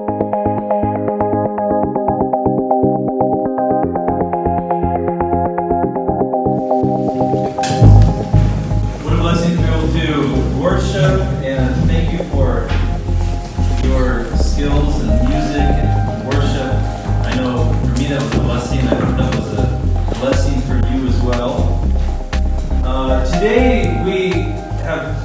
What a blessing to be able to worship, and thank you for your skills in music and worship. I know for me that was a blessing. I hope that was a blessing for you as well. Today we have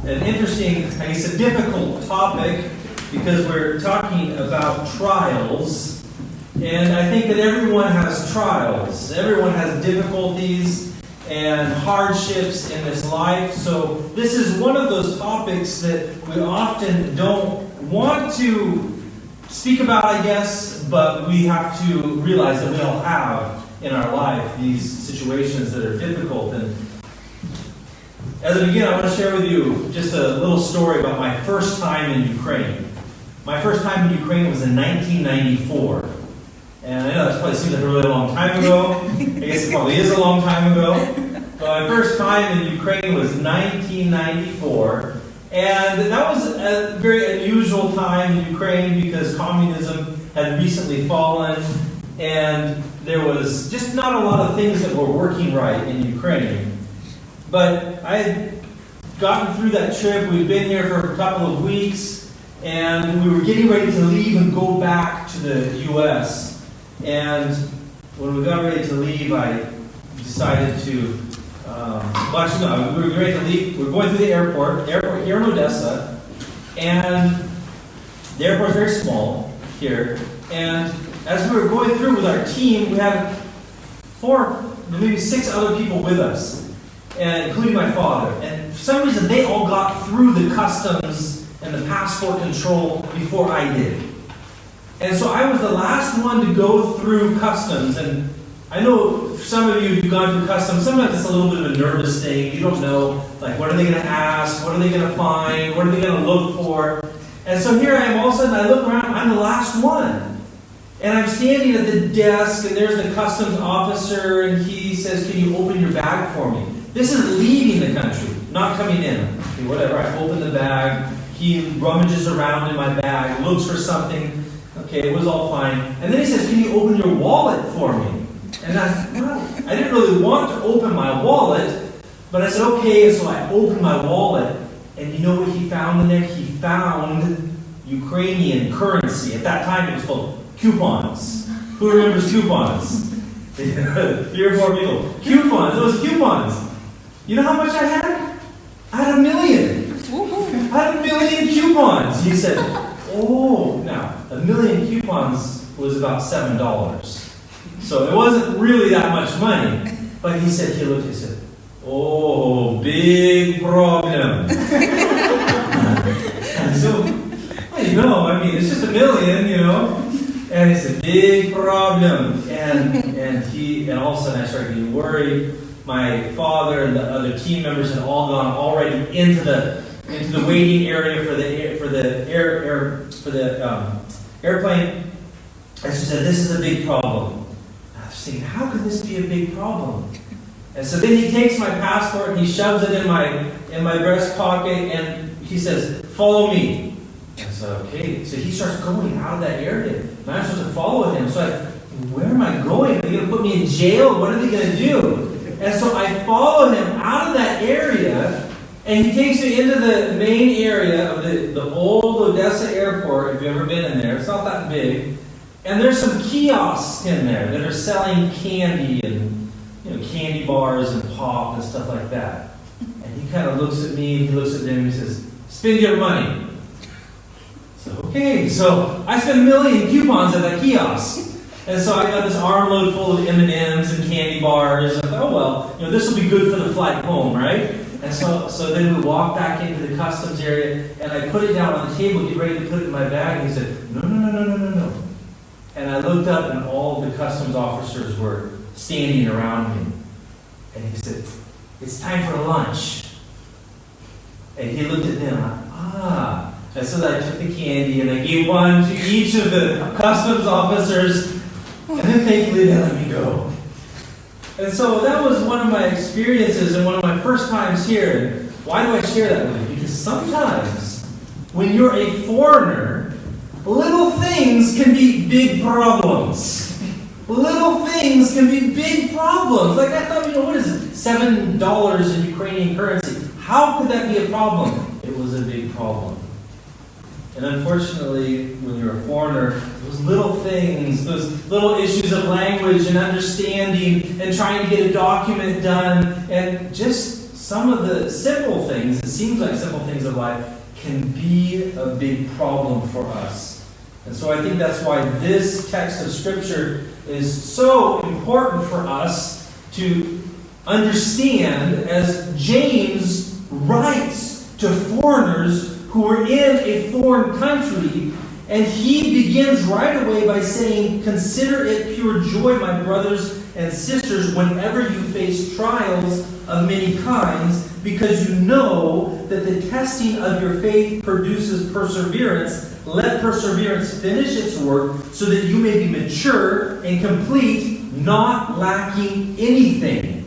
an interesting, I guess a difficult topic, because we're talking about trials. And I think that everyone has trials. Everyone has difficulties and hardships in this life. So this is one of those topics that we often don't want to speak about, I guess, but we have to realize that we all have in our life these situations that are difficult. And as I begin, I want to share with you just a little story about my first time in Ukraine. My first time in Ukraine was in 1994. And I know that probably seems like a really long time ago. I guess it probably is a long time ago. But my first time in Ukraine was 1994. And that was a very unusual time in Ukraine because communism had recently fallen. And there was just not a lot of things that were working right in Ukraine. But I had gotten through that trip. We'd been here for a couple of weeks. And we were getting ready to leave and go back to the U.S. And when we got ready to leave, I decided to, we were ready to leave. We were going through the airport here in Odessa, and the airport is very small here. And as we were going through with our team, we had 4, maybe 6 other people with us, and including my father. And for some reason, they all got through the customs and the passport control before I did. And so I was the last one to go through customs. And I know for some of you who've gone through customs, sometimes it's a little bit of a nervous thing. You don't know, like, what are they going to ask? What are they going to find? What are they going to look for? And so here I am, all of a sudden I look around, I'm the last one. And I'm standing at the desk, and there's the customs officer, and he says, "Can you open your bag for me?" This is leaving the country, not coming in. Okay, whatever, I open the bag. He rummages around in my bag, looks for something. Okay, it was all fine. And then he says, "Can you open your wallet for me?" And I didn't really want to open my wallet, but I said, okay. So I opened my wallet, and you know what he found in there? He found Ukrainian currency. At that time, it was called coupons. Who remembers coupons? 3 or 4 people. Coupons. Those coupons. You know how much I had? I had 1 million. I had 1 million coupons. He said, "Oh, now 1 million coupons was about $7, so it wasn't really that much money." But he said, he looked, he said, "Oh, big problem." And so, well, you know, I mean, it's just 1 million, you know. And he said, "Big problem." And all of a sudden I started getting worried. My father and the other team members had all gone already into the waiting area for the airplane. And she said, "This is a big problem." I was thinking, how could this be a big problem? And so then he takes my passport and he shoves it in my breast pocket, and he says, "Follow me." And so, okay, so he starts going out of that area. And I'm supposed to follow him. So where am I going? Are they going to put me in jail? What are they going to do? And so I follow him out of that area, and he takes me into the main area of the old Odessa airport. If you've ever been in there, it's not that big. And there's some kiosks in there that are selling candy and, you know, candy bars and pop and stuff like that. And he kind of looks at me, he looks at them, and he says, "Spend your money." So, okay, so I spent 1 million coupons at that kiosk. And so I got this armload full of M&Ms and candy bars. And I thought, oh, well, you know, this will be good for the flight home, right? And so then we walked back into the customs area, and I put it down on the table, get ready to put it in my bag. And he said, No. And I looked up, and all the customs officers were standing around me. And he said, "It's time for lunch." And he looked at them. And so I took the candy, and I gave one to each of the customs officers. And then thankfully they let me go. And so that was one of my experiences and one of my first times here. And why do I share that with you? Because sometimes when you're a foreigner, little things can be big problems. Little things can be big problems. Like I thought, what is it? $7 in Ukrainian currency. How could that be a problem? It was a big problem. And unfortunately, when you're a foreigner, those little things, those little issues of language and understanding and trying to get a document done, and just some of the simple things, it seems like simple things of life, can be a big problem for us. And so I think that's why this text of Scripture is so important for us to understand as James writes to foreigners who are in a foreign country, and he begins right away by saying, "Consider it pure joy, my brothers and sisters, whenever you face trials of many kinds, because you know that the testing of your faith produces perseverance. Let perseverance finish its work, so that you may be mature and complete, not lacking anything."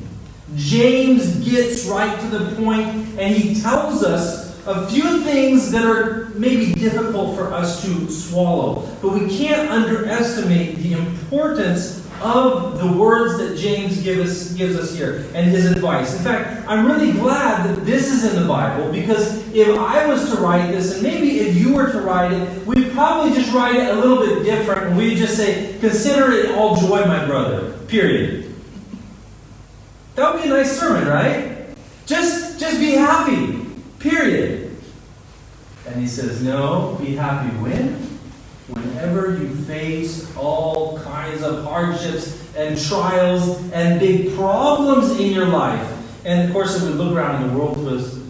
James gets right to the point, and he tells us a few things that are maybe difficult for us to swallow. But we can't underestimate the importance of the words that James gives us here and his advice. In fact, I'm really glad that this is in the Bible, because if I was to write this, and maybe if you were to write it, we'd probably just write it a little bit different, and we'd just say, "Consider it all joy, my brother," period. That would be a nice sermon, right? Just be happy. Period. And he says, no, be happy when? Whenever you face all kinds of hardships and trials and big problems in your life. And of course, if we look around the world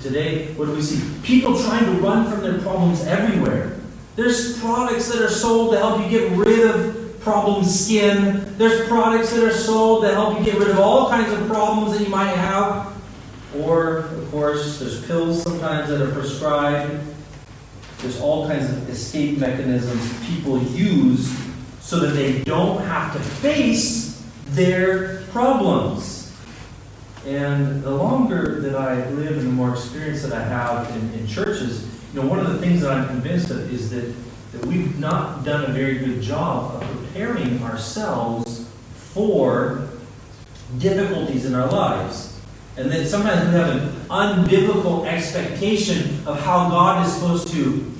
today, what do we see? People trying to run from their problems everywhere. There's products that are sold to help you get rid of problem skin. There's products that are sold to help you get rid of all kinds of problems that you might have. Or, of course, there's pills sometimes that are prescribed. There's all kinds of escape mechanisms people use so that they don't have to face their problems. And the longer that I live and the more experience that I have in churches, one of the things that I'm convinced of is that we've not done a very good job of preparing ourselves for difficulties in our lives. And then sometimes we have an unbiblical expectation of how God is supposed to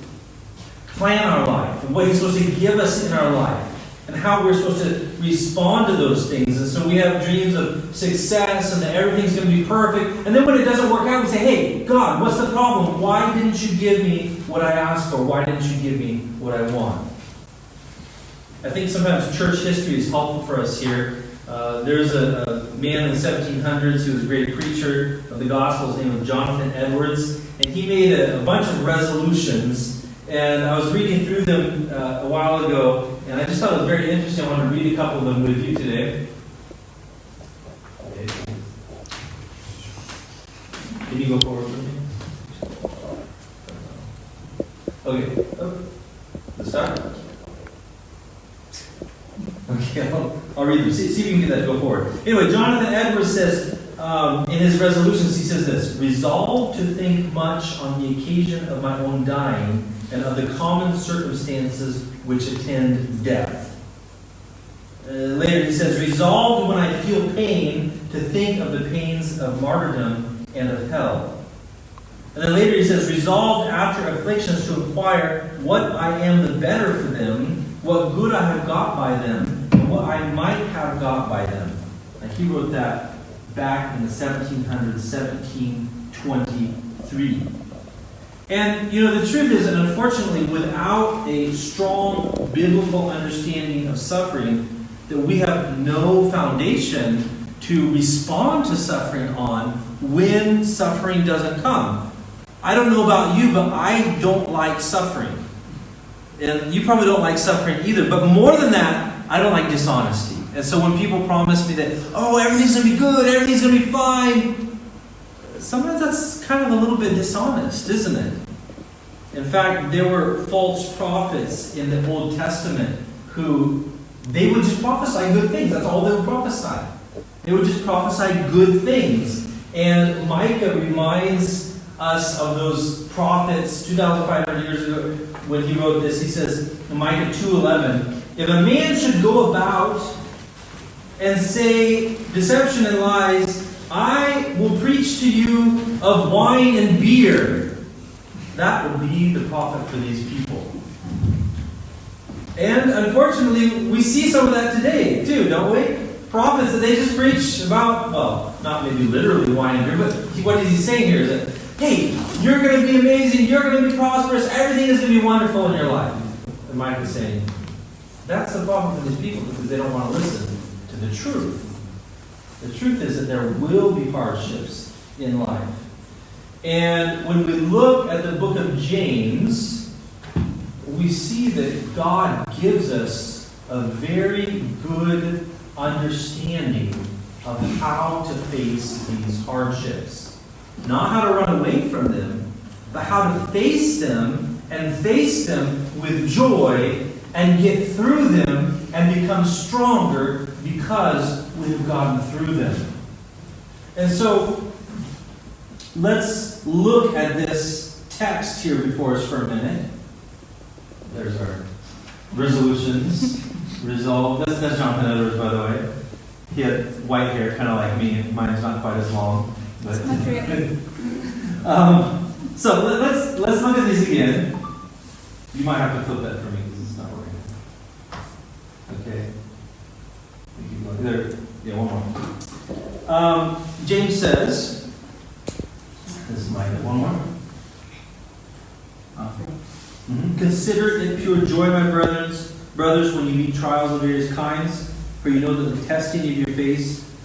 plan our life, and what He's supposed to give us in our life, and how we're supposed to respond to those things. And so we have dreams of success and that everything's going to be perfect. And then when it doesn't work out, we say, "Hey, God, what's the problem? Why didn't you give me what I asked for? Why didn't you give me what I want?" I think sometimes church history is helpful for us here. There's a man in the 1700s who was a great preacher of the gospel. His name was Jonathan Edwards. And he made a bunch of resolutions. And I was reading through them a while ago. And I just thought it was very interesting. I want to read a couple of them with you today. Okay. Can you go forward with me? Okay. Oh. Let's start. Okay, I'll read them. See if you can get that. Go forward. Anyway, Jonathan Edwards says, in his resolutions, he says this: "Resolve to think much on the occasion of my own dying and of the common circumstances which attend death." Later he says, "Resolved when I feel pain to think of the pains of martyrdom and of hell." And then later he says, "Resolved after afflictions to inquire what I am the better for them, what good I have got by them, and what I might have got by them." And he wrote that back in the 1700s, 1723. And, the truth is that unfortunately, without a strong biblical understanding of suffering, that we have no foundation to respond to suffering on when suffering doesn't come. I don't know about you, but I don't like suffering. And you probably don't like suffering either. But more than that, I don't like dishonesty. And so when people promise me that, everything's going to be good, everything's going to be fine, sometimes that's kind of a little bit dishonest, isn't it? In fact, there were false prophets in the Old Testament who, they would just prophesy good things. That's all they would prophesy. They would just prophesy good things. And Micah reminds us of those prophets 2,500 years ago when he wrote this. He says in Micah 2:11, if a man should go about and say deception and lies, I will preach to you of wine and beer. That would be the prophet for these people. And unfortunately, we see some of that today too, don't we? Prophets that they just preach about, well, not maybe literally wine and beer, but what is he saying here is that, hey, you're going to be amazing, you're going to be prosperous, everything is going to be wonderful in your life. And Mike is saying, that's the problem for these people because they don't want to listen to the truth. The truth is that there will be hardships in life. And when we look at the book of James, we see that God gives us a very good understanding of how to face these hardships. Not how to run away from them, but how to face them and face them with joy and get through them and become stronger because we've gotten through them. And so, let's look at this text here before us for a minute. There's our resolutions. Resolve. That's Jonathan Edwards, by the way. He had white hair, kind of like me. Mine's not quite as long. But so let's look at these again. You might have to flip that for me because it's not working. Okay. There. Yeah, one more. James says, this is Micah, one more. Consider it pure joy, my brothers, when you meet trials of various kinds, for you know that the testing of your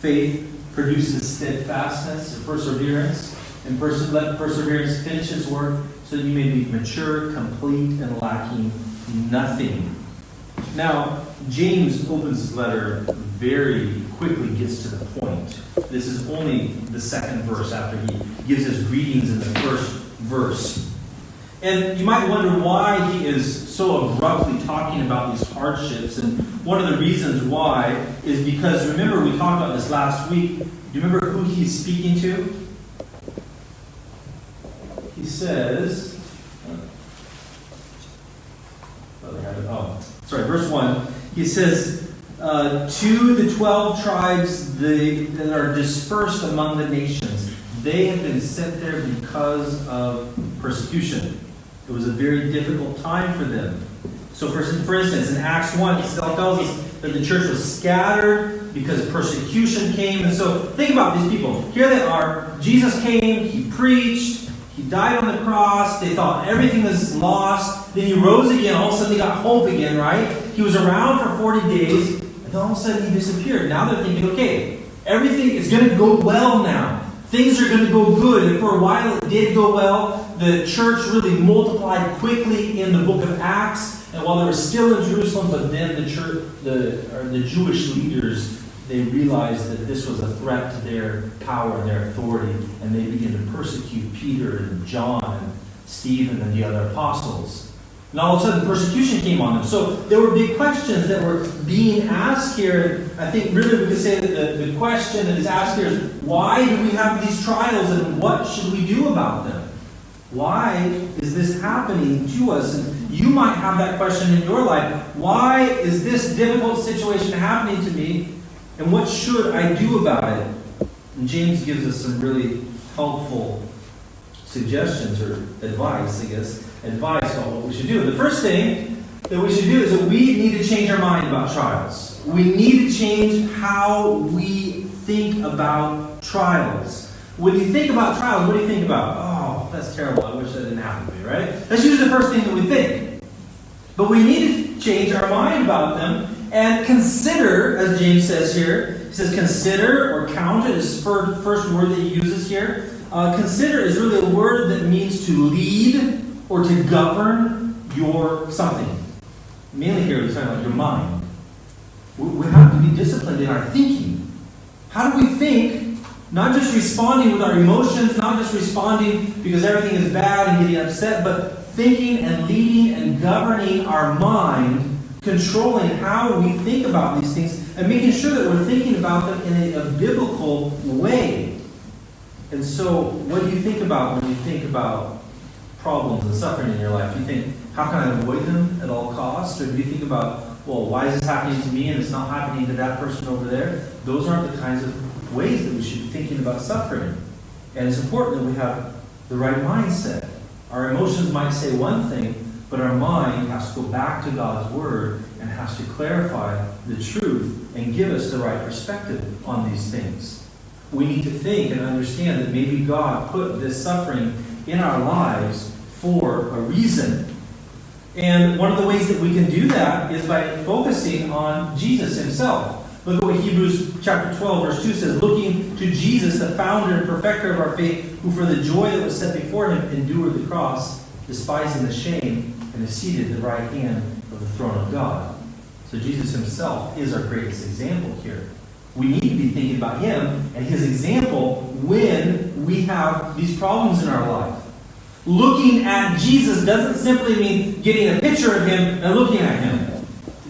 faith produces steadfastness and perseverance. And let perseverance finish its work, so that you may be mature, complete, and lacking nothing. Now, James opens his letter very quickly, gets to the point. This is only the second verse after he gives his greetings in the first verse. And you might wonder why he is so abruptly talking about these hardships. And one of the reasons why is because, remember, we talked about this last week. Do you remember who he's speaking to? He says, verse 1. He says, to the 12 tribes that are dispersed among the nations, they have been sent there because of persecution. It was a very difficult time for them. So for instance, in Acts 1, it still tells us that the church was scattered because persecution came. And so think about these people. Here they are. Jesus came. He preached. He died on the cross. They thought everything was lost. Then he rose again. All of a sudden they got hope again, right? He was around for 40 days. And then all of a sudden he disappeared. Now they're thinking, okay, everything is going to go well now. Things are going to go good. And for a while it did go well. The church really multiplied quickly in the book of Acts. And while they were still in Jerusalem, but then the Jewish leaders, they realized that this was a threat to their power and their authority. And they began to persecute Peter and John and Stephen and the other apostles. And all of a sudden persecution came on them. So there were big questions that were being asked here. And I think really we could say that the question that is asked here is, why do we have these trials and what should we do about them? Why is this happening to us? And you might have that question in your life. Why is this difficult situation happening to me? And what should I do about it? And James gives us some really helpful suggestions or advice, advice on what we should do. The first thing that we should do is that we need to change our mind about trials. We need to change how we think about trials. When you think about trials, what do you think about? Oh, that's terrible. I wish that didn't happen to me, right? That's usually the first thing that we think. But we need to change our mind about them and consider, as James says here. He says consider or count it is the first word that he uses here. Consider is really a word that means to lead or to govern your something. Mainly here he's talking about your mind. We have to be disciplined in our thinking. How do we think? Not just responding with our emotions, not just responding because everything is bad and getting upset, but thinking and leading and governing our mind, controlling how we think about these things, and making sure that we're thinking about them in a biblical way. And so, what do you think about when you think about problems and suffering in your life? Do you think, how can I avoid them at all costs? Or do you think about, well, why is this happening to me and it's not happening to that person over there? Those aren't the kinds of ways that we should be thinking about suffering. And it's important that we have the right mindset. Our emotions might say one thing, but our mind has to go back to God's Word and has to clarify the truth and give us the right perspective on these things. We need to think and understand that maybe God put this suffering in our lives for a reason. And one of the ways that we can do that is by focusing on Jesus himself. Look at what Hebrews chapter 12, verse 2 says, looking to Jesus, the founder and perfecter of our faith, who for the joy that was set before him endured the cross, despising the shame, and is seated at the right hand of the throne of God. So Jesus himself is our greatest example here. We need to be thinking about him and his example when we have these problems in our life. Looking at Jesus doesn't simply mean getting a picture of him and looking at him.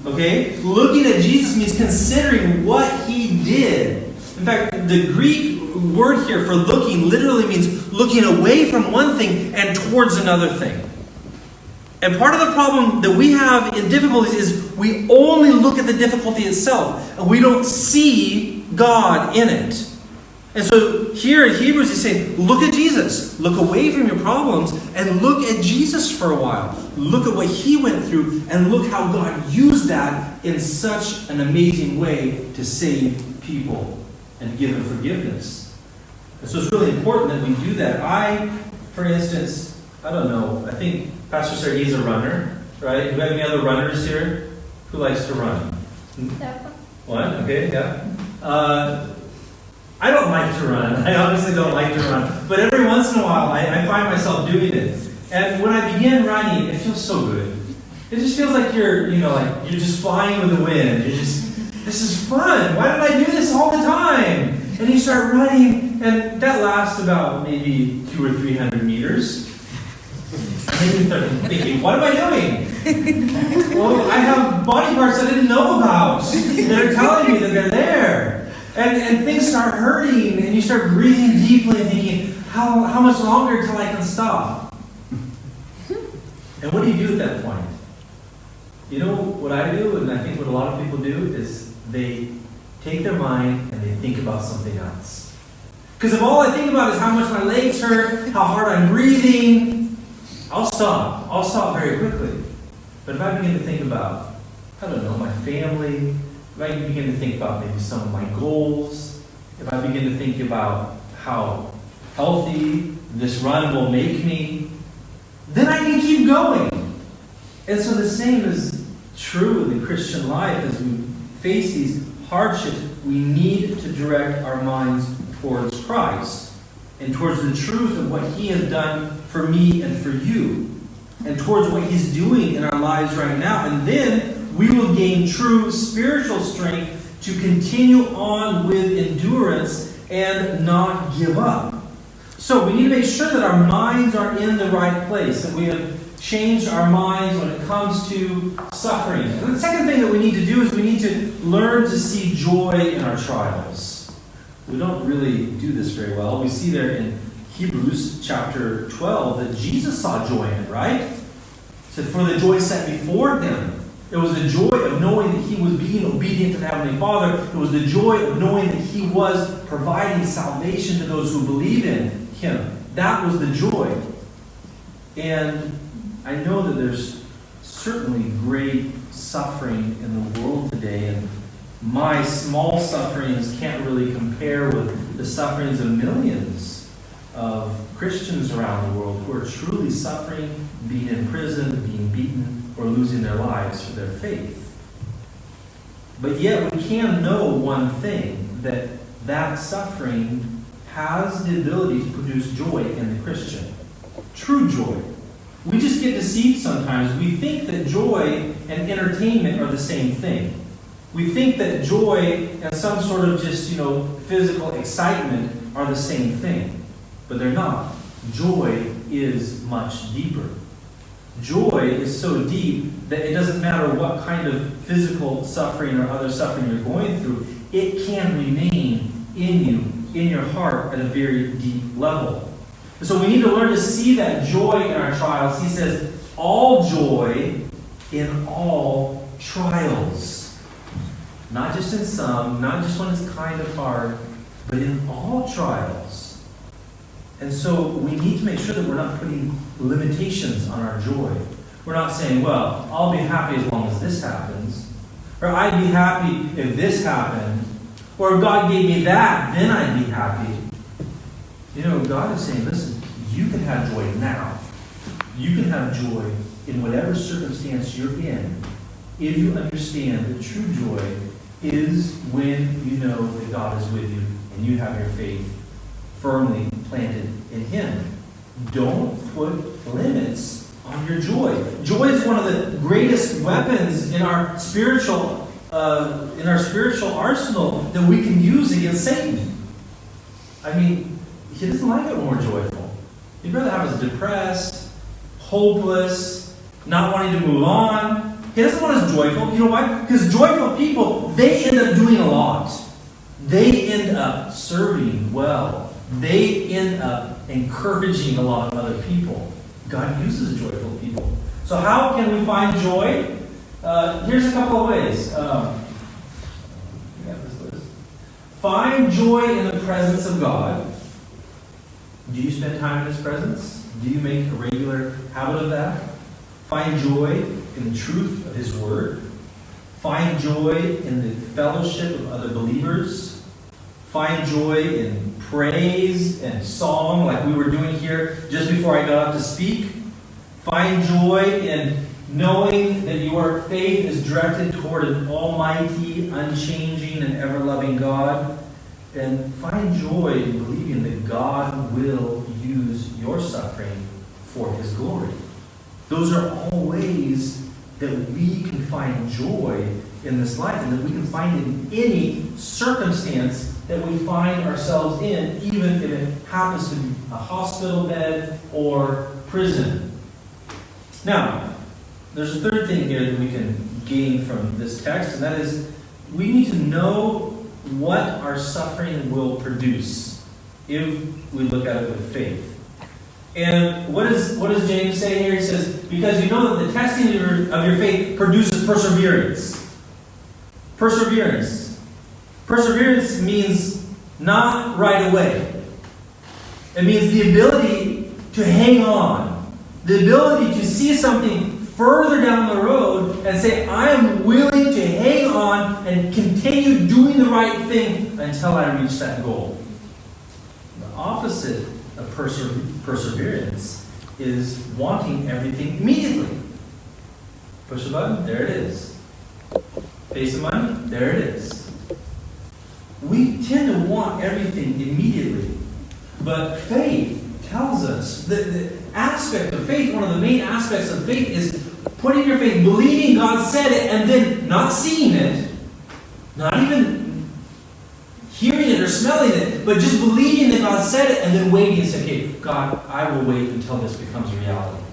Okay? Looking at Jesus means considering what he did. In fact, the Greek word here for looking literally means looking away from one thing and towards another thing. And part of the problem that we have in difficulties is we only look at the difficulty itself, and we don't see God in it. And so here in Hebrews he's saying, look at Jesus. Look away from your problems and look at Jesus for a while. Look at what he went through and look how God used that in such an amazing way to save people and give them forgiveness. And so it's really important that we do that. For instance, I don't know, I think Pastor Sergey's a runner, right? Do we have any other runners here? Who likes to run? What? Okay, yeah. I don't like to run. I honestly don't like to run. But every once in a while, I find myself doing it. And when I begin running, it feels so good. It just feels like you're just flying with the wind. This is fun. Why don't I do this all the time? And you start running, and that lasts about maybe 200 or 300 meters. And then you start thinking, what am I doing? Well, I have body parts I didn't know about that are telling me that they're there. And things start hurting, and you start breathing deeply and thinking, how much longer until I can stop? And what do you do at that point? You know what I do, and I think what a lot of people do, is they take their mind and they think about something else. Because if all I think about is how much my legs hurt, how hard I'm breathing, I'll stop. I'll stop very quickly. But if I begin to think about, I don't know, my family, if I begin to think about maybe some of my goals, if I begin to think about how healthy this run will make me, then I can keep going. And so the same is true in the Christian life. As we face these hardships, we need to direct our minds towards Christ and towards the truth of what he has done for me and for you, and towards what he's doing in our lives right now. And then we will gain true spiritual strength to continue on with endurance and not give up. So we need to make sure that our minds are in the right place, that we have changed our minds when it comes to suffering. And the second thing that we need to do is we need to learn to see joy in our trials. We don't really do this very well. We see there in Hebrews chapter 12 that Jesus saw joy in it, right? It said, for the joy set before him. It was the joy of knowing that he was being obedient to the Heavenly Father. It was the joy of knowing that he was providing salvation to those who believe in him. That was the joy. And I know that there's certainly great suffering in the world today, and my small sufferings can't really compare with the sufferings of millions of Christians around the world who are truly suffering, being in prison, being beaten, or losing their lives for their faith. But yet we can know one thing, that suffering has the ability to produce joy in the Christian. True joy. We just get deceived sometimes. We think that joy and entertainment are the same thing. We think that joy and some sort of just, physical excitement are the same thing. But they're not. Joy is much deeper. Joy is so deep that it doesn't matter what kind of physical suffering or other suffering you're going through, it can remain in you in your heart at a very deep level. And so we need to learn to see that joy in our trials. He says, all joy in all trials. Not just in some, not just when it's kind of hard, but in all trials. And so we need to make sure that we're not putting limitations on our joy. We're not saying, well, I'll be happy as long as this happens. Or I'd be happy if this happened. Or if God gave me that, then I'd be happy. You know, God is saying, listen, you can have joy now. You can have joy in whatever circumstance you're in, if you understand that true joy is when you know that God is with you and you have your faith firmly planted in Him. Don't put limits on your joy. Joy is one of the greatest weapons in our spiritual arsenal that we can use against Satan. I mean, he doesn't like it when we're joyful. He'd rather have us depressed, hopeless, not wanting to move on. He doesn't want us joyful. You know why? Because joyful people, they end up doing a lot. They end up serving well. They end up encouraging a lot of other people. God uses joyful people. So how can we find joy? Here's a couple of ways. Find joy in the presence of God. Do you spend time in His presence? Do you make a regular habit of that? Find joy in the truth of His Word. Find joy in the fellowship of other believers. Find joy in praise and song like we were doing here just before I got up to speak. Find joy in knowing that your faith is directed toward an almighty, unchanging, and ever-loving God. And find joy in believing that God will use your suffering for His glory. Those are all ways that we can find joy in this life, and that we can find it in any circumstance that we find ourselves in, even if it happens to be a hospital bed or prison. Now, there's a third thing here that we can gain from this text, and that is we need to know what our suffering will produce if we look at it with faith. And what does James say here? He says, because you know that the testing of your faith produces perseverance. Perseverance. Perseverance means not right away. It means the ability to hang on. The ability to see something further down the road and say, I am willing to hang on and continue doing the right thing until I reach that goal. The opposite of perseverance is wanting everything immediately. Push a button, there it is. Pay some money, there it is. We tend to want everything immediately. But faith tells us, the aspect of faith, one of the main aspects of faith is putting your faith, believing God said it, and then not seeing it, not even hearing it or smelling it, but just believing that God said it, and then waiting and say, okay, God, I will wait until this becomes reality.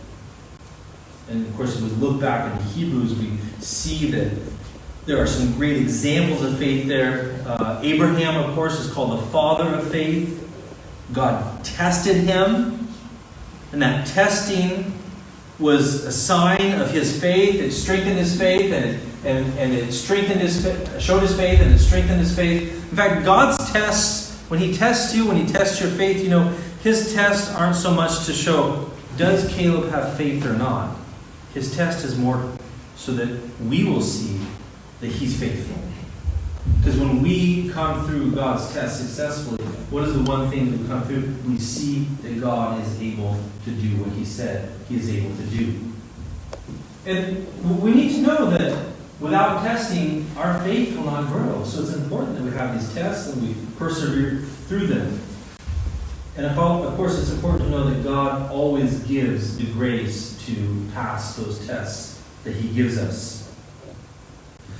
And of course, if we look back into Hebrews, we see that there are some great examples of faith there. Abraham, of course, is called the father of faith. God tested him, and that testing was a sign of his faith. It strengthened his faith, and it strengthened showed his faith, and it strengthened his faith. In fact, God's tests, when He tests you, when He tests your faith, you know, His tests aren't so much to show, does Caleb have faith or not? His test is more so that we will see that he's faithful. Because when we come through God's test successfully, what is the one thing that we come through? We see that God is able to do what He said He is able to do. And we need to know that without testing, our faith will not grow. So it's important that we have these tests and we persevere through them. And of course, it's important to know that God always gives the grace to pass those tests that He gives us.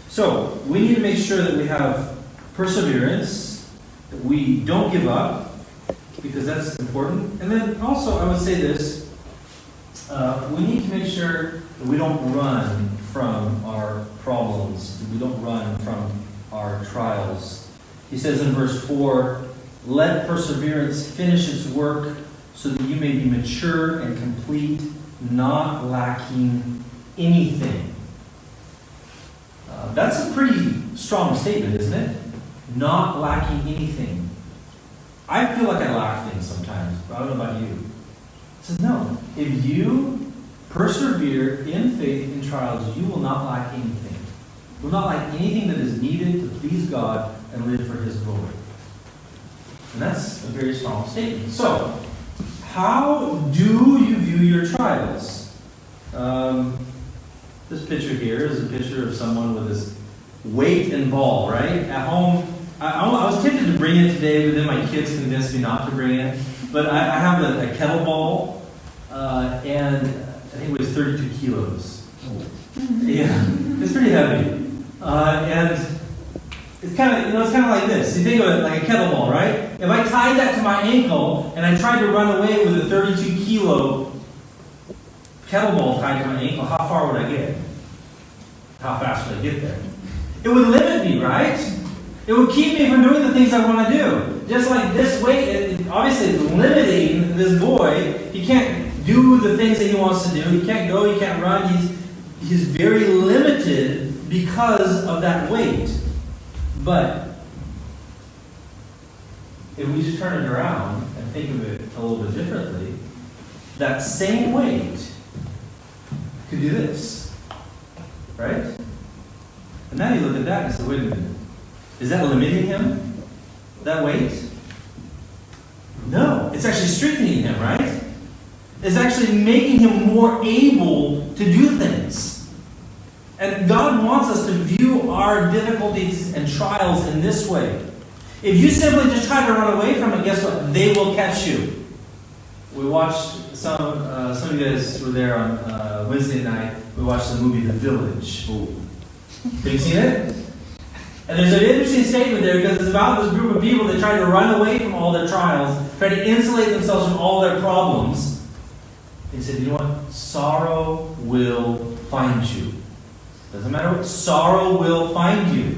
So, we need to make sure that we have perseverance, that we don't give up, because that's important. And then also, I would say this, we need to make sure that we don't run from our problems, that we don't run from our trials. He says in verse 4, Let perseverance finish its work so that you may be mature and complete, not lacking anything. That's a pretty strong statement, isn't it? Not lacking anything. I feel like I lack things sometimes, but I don't know about you. It says, no. If you persevere in faith in trials, you will not lack anything. You will not lack anything that is needed to please God and live for His glory. And that's a very strong statement. So, how do you view your trials? This picture here is a picture of someone with this weight and ball, right? At home, I was tempted to bring it today, but then my kids convinced me not to bring it. But I have a kettleball, and I think it weighs 32 kilos. Yeah, it's pretty heavy. And it's kind of like this. You think of it like a kettleball, right? If I tied that to my ankle and I tried to run away with a 32 kilo kettleball tied to my ankle, how far would I get? How fast would I get there? It would limit me, right? It would keep me from doing the things I want to do. Just like this weight, it obviously is limiting this boy. He can't do the things that he wants to do. He can't go, he can't run. He's very limited because of that weight. But if we just turn it around and think of it a little bit differently, that same weight could do this, right? And now you look at that and say, wait a minute, is that limiting him, that weight? No, it's actually strengthening him, right? It's actually making him more able to do things. And God wants us to view our difficulties and trials in this way. If you simply just try to run away from it, guess what? They will catch you. We watched, some of you guys were there on Wednesday night, we watched the movie The Village. Have you seen it? And there's an interesting statement there because it's about this group of people that try to run away from all their trials, try to insulate themselves from all their problems. He said, you know what? Sorrow will find you. Doesn't matter what, sorrow will find you.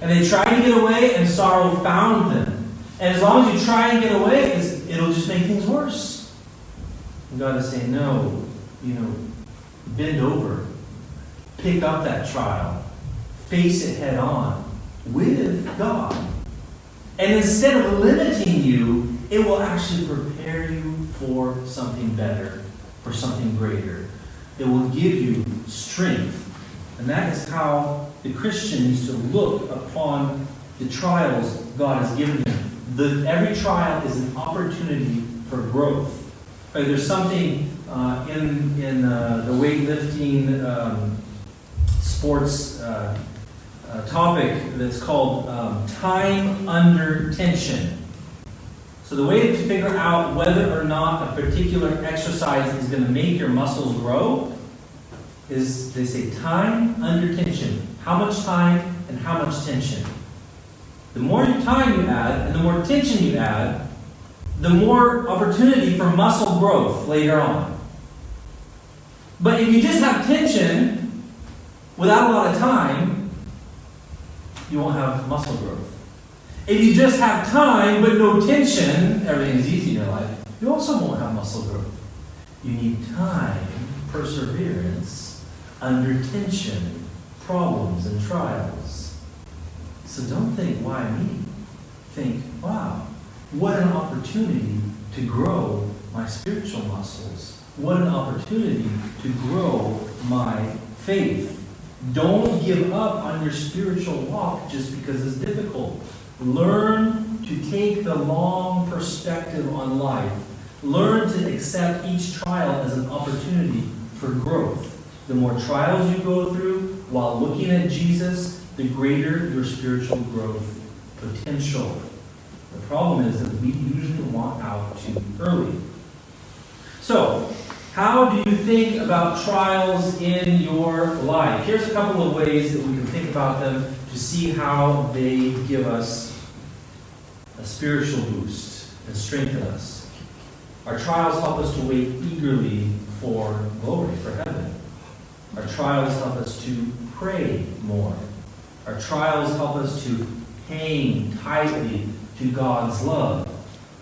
And they tried to get away, and sorrow found them. And as long as you try and get away, it'll just make things worse. And God is saying, no, bend over. Pick up that trial. Face it head on with God. And instead of limiting you, it will actually prepare you for something better, for something greater. It will give you strength. And that is how the Christian needs to look upon the trials God has given him. Every trial is an opportunity for growth. Right, there's something in the weightlifting sports topic that's called time under tension. So the way to figure out whether or not a particular exercise is going to make your muscles grow is they say time under tension. How much time and how much tension? The more time you add and the more tension you add, the more opportunity for muscle growth later on. But if you just have tension without a lot of time, you won't have muscle growth. If you just have time but no tension, everything is easy in your life, you also won't have muscle growth. You need time, perseverance, under tension, problems and trials. So don't think, why me? Think, wow, what an opportunity to grow my spiritual muscles. What an opportunity to grow my faith. Don't give up on your spiritual walk just because it's difficult. Learn to take the long perspective on life. Learn to accept each trial as an opportunity for growth. The more trials you go through while looking at Jesus, the greater your spiritual growth potential. The problem is that we usually want out too early. So, how do you think about trials in your life? Here's a couple of ways that we can think about them to see how they give us a spiritual boost and strengthen us. Our trials help us to wait eagerly for glory, for heaven. Our trials help us to pray more. Our trials help us to hang tightly to God's love.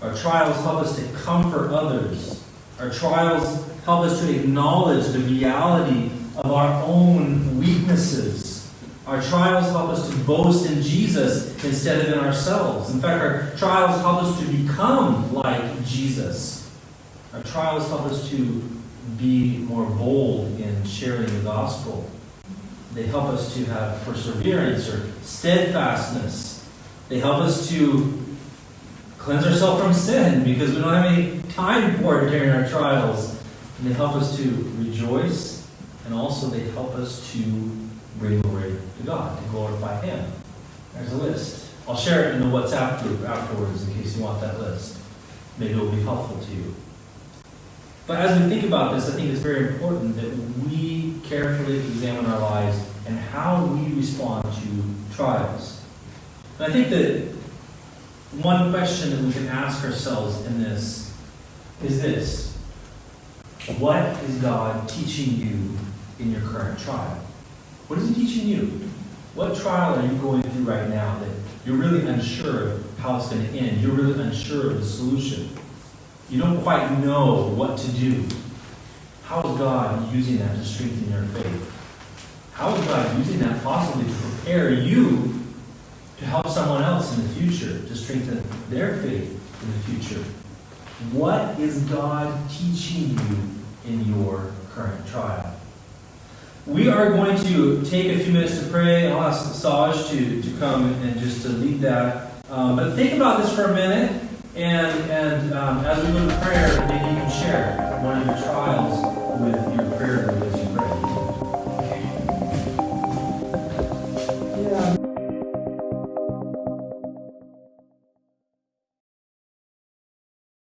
Our trials help us to comfort others. Our trials help us to acknowledge the reality of our own weaknesses. Our trials help us to boast in Jesus instead of in ourselves. In fact, our trials help us to become like Jesus. Our trials help us to be more bold in sharing the gospel. They help us to have perseverance or steadfastness. They help us to cleanse ourselves from sin because we don't have any time for it during our trials. And they help us to rejoice, and also they help us to bring glory to God, to glorify Him. There's a list. I'll share it in the WhatsApp group afterwards in case you want that list. Maybe it will be helpful to you. But as we think about this, I think it's very important that we carefully examine our lives and how we respond to trials. And I think that one question that we can ask ourselves in this is this: what is God teaching you in your current trial? What is He teaching you? What trial are you going through right now that you're really unsure of how it's going to end? You're really unsure of the solution. You don't quite know what to do. How is God using that to strengthen your faith? How is God using that possibly to prepare you to help someone else in the future, to strengthen their faith in the future? What is God teaching you in your current trial? We are going to take a few minutes to pray. I'll ask Saj to come and just to lead that. But think about this for a minute, and as we go to prayer, maybe you can share.